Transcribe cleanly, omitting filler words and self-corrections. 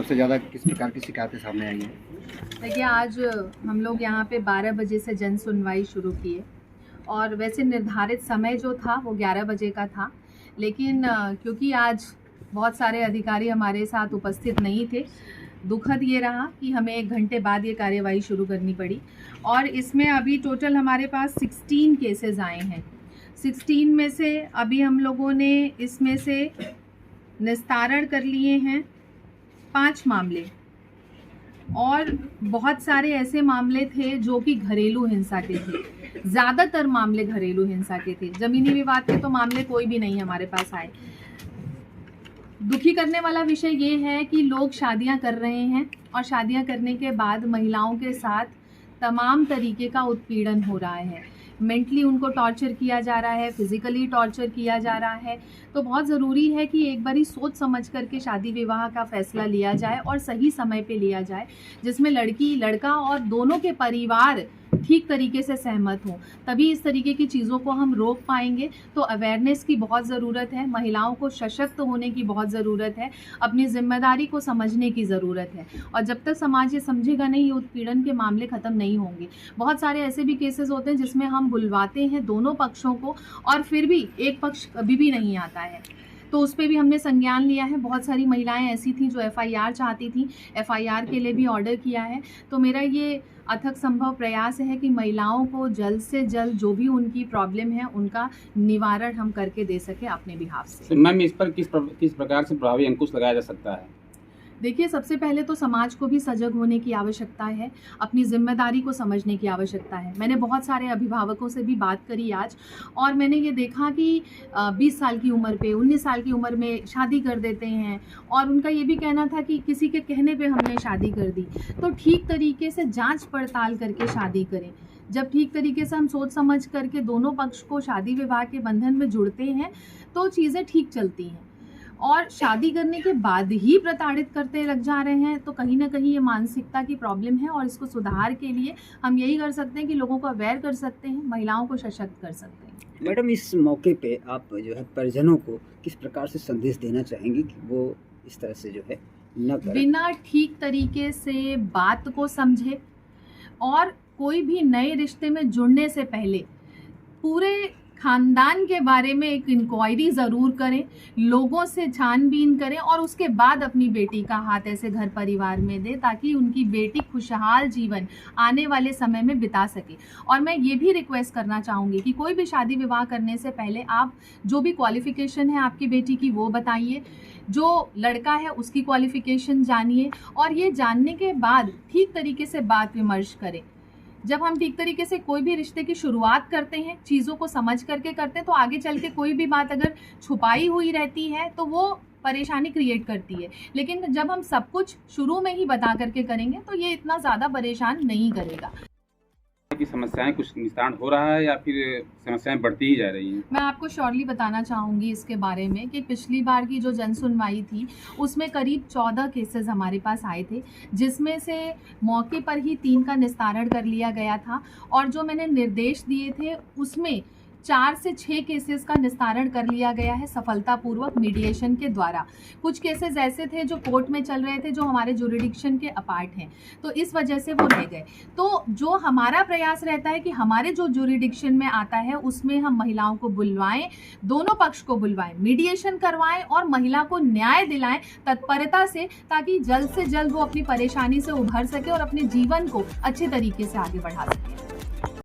सबसे ज़्यादा किस प्रकार की शिकायतें सामने आई हैं? देखिए, आज हम लोग यहाँ पे 12 बजे से जन सुनवाई शुरू किए और वैसे निर्धारित समय जो था वो 11 बजे का था, लेकिन क्योंकि आज बहुत सारे अधिकारी हमारे साथ उपस्थित नहीं थे, दुखद ये रहा कि हमें 1 घंटे बाद ये कार्यवाही शुरू करनी पड़ी। और इसमें अभी टोटल हमारे पास 16 केसेस आए हैं। 16 में से अभी हम लोगों ने इसमें से निस्तारण कर लिए हैं 5 मामले, और बहुत सारे ऐसे मामले थे जो कि घरेलू हिंसा के थे। ज़्यादातर मामले घरेलू हिंसा के थे। ज़मीनी विवाद के तो मामले कोई भी नहीं हमारे पास आए। दुखी करने वाला विषय ये है कि लोग शादियां कर रहे हैं और शादियां करने के बाद महिलाओं के साथ तमाम तरीके का उत्पीड़न हो रहा है। मेंटली उनको टॉर्चर किया जा रहा है, फिजिकली टॉर्चर किया जा रहा है। तो बहुत ज़रूरी है कि एक बारी सोच समझ करके शादी विवाह का फैसला लिया जाए और सही समय पे लिया जाए, जिसमें लड़की लड़का और दोनों के परिवार ठीक तरीके से सहमत हों। तभी इस तरीके की चीज़ों को हम रोक पाएंगे। तो अवेयरनेस की बहुत ज़रूरत है, महिलाओं को सशक्त होने की बहुत ज़रूरत है, अपनी जिम्मेदारी को समझने की ज़रूरत है। और जब तक समाज ये समझेगा नहीं, ये उत्पीड़न के मामले ख़त्म नहीं होंगे। बहुत सारे ऐसे भी केसेस होते हैं जिसमें हम बुलवाते हैं दोनों पक्षों को और फिर भी एक पक्ष कभी भी नहीं आता है, तो उस पर भी हमने संज्ञान लिया है। बहुत सारी महिलाएं ऐसी थीं जो FIR चाहती थीं, FIR के लिए भी ऑर्डर किया है। तो मेरा ये अथक संभव प्रयास है कि महिलाओं को जल्द से जल्द जो भी उनकी प्रॉब्लम है उनका निवारण हम करके दे सके अपने बिहाफ से। मैम, इस पर किस प्रकार से प्रभावी अंकुश लगाया जा सकता है? देखिए, सबसे पहले तो समाज को भी सजग होने की आवश्यकता है, अपनी जिम्मेदारी को समझने की आवश्यकता है। मैंने बहुत सारे अभिभावकों से भी बात करी आज, और मैंने ये देखा कि 20 साल की उम्र पे, 19 साल की उम्र में शादी कर देते हैं, और उनका ये भी कहना था कि किसी के कहने पे हमने शादी कर दी। तो ठीक तरीके से जांच पड़ताल करके शादी करें। जब ठीक तरीके से हम सोच समझ करके दोनों पक्ष को शादी विवाह के बंधन में जुड़ते हैं तो चीज़ें ठीक चलती हैं। और शादी करने के बाद ही प्रताड़ित करते लग जा रहे हैं, तो कहीं ना कहीं ये मानसिकता की प्रॉब्लम है, और इसको सुधार के लिए हम यही कर सकते हैं कि लोगों को अवेयर कर सकते हैं, महिलाओं को सशक्त कर सकते हैं। मैडम, इस मौके पे आप जो है परिजनों को किस प्रकार से संदेश देना चाहेंगी कि वो इस तरह से जो है न करें? बिना ठीक तरीके से बात को समझे, और कोई भी नए रिश्ते में जुड़ने से पहले पूरे खानदान के बारे में एक इंक्वायरी ज़रूर करें, लोगों से छानबीन करें, और उसके बाद अपनी बेटी का हाथ ऐसे घर परिवार में दें ताकि उनकी बेटी खुशहाल जीवन आने वाले समय में बिता सके। और मैं ये भी रिक्वेस्ट करना चाहूँगी कि कोई भी शादी विवाह करने से पहले आप जो भी क्वालिफ़िकेशन है आपकी बेटी की वो बताइए, जो लड़का है उसकी क्वालिफ़िकेशन जानिए, और ये जानने के बाद ठीक तरीके से बात विमर्श करें। जब हम ठीक तरीके से कोई भी रिश्ते की शुरुआत करते हैं, चीज़ों को समझ करके करते हैं, तो आगे चल के कोई भी बात अगर छुपाई हुई रहती है तो वो परेशानी क्रिएट करती है। लेकिन जब हम सब कुछ शुरू में ही बता करके करेंगे तो ये इतना ज़्यादा परेशान नहीं करेगा। की समस्याएं कुछ निस्तारण हो रहा है या फिर समस्याएं बढ़ती ही जा रही हैं? मैं आपको श्योरली बताना चाहूँगी इसके बारे में कि पिछली बार की जो जन सुनवाई थी उसमें करीब 14 केसेस हमारे पास आए थे, जिसमें से मौके पर ही 3 का निस्तारण कर लिया गया था, और जो मैंने निर्देश दिए थे उसमें 4 से 6 केसेस का निस्तारण कर लिया गया है सफलतापूर्वक मीडिएशन के द्वारा। कुछ केसेस ऐसे थे जो कोर्ट में चल रहे थे, जो हमारे जुरिडिक्शन के अपार्ट हैं, तो इस वजह से वो रह गए। तो जो हमारा प्रयास रहता है कि हमारे जो जुरिडिक्शन में आता है उसमें हम महिलाओं को बुलवाएं, दोनों पक्ष को बुलवाएं, मीडिएशन करवाएं और महिला को न्याय दिलाएं तत्परता से, ताकि जल्द से जल्द वो अपनी परेशानी से उभर सके और अपने जीवन को अच्छे तरीके से आगे बढ़ा सके।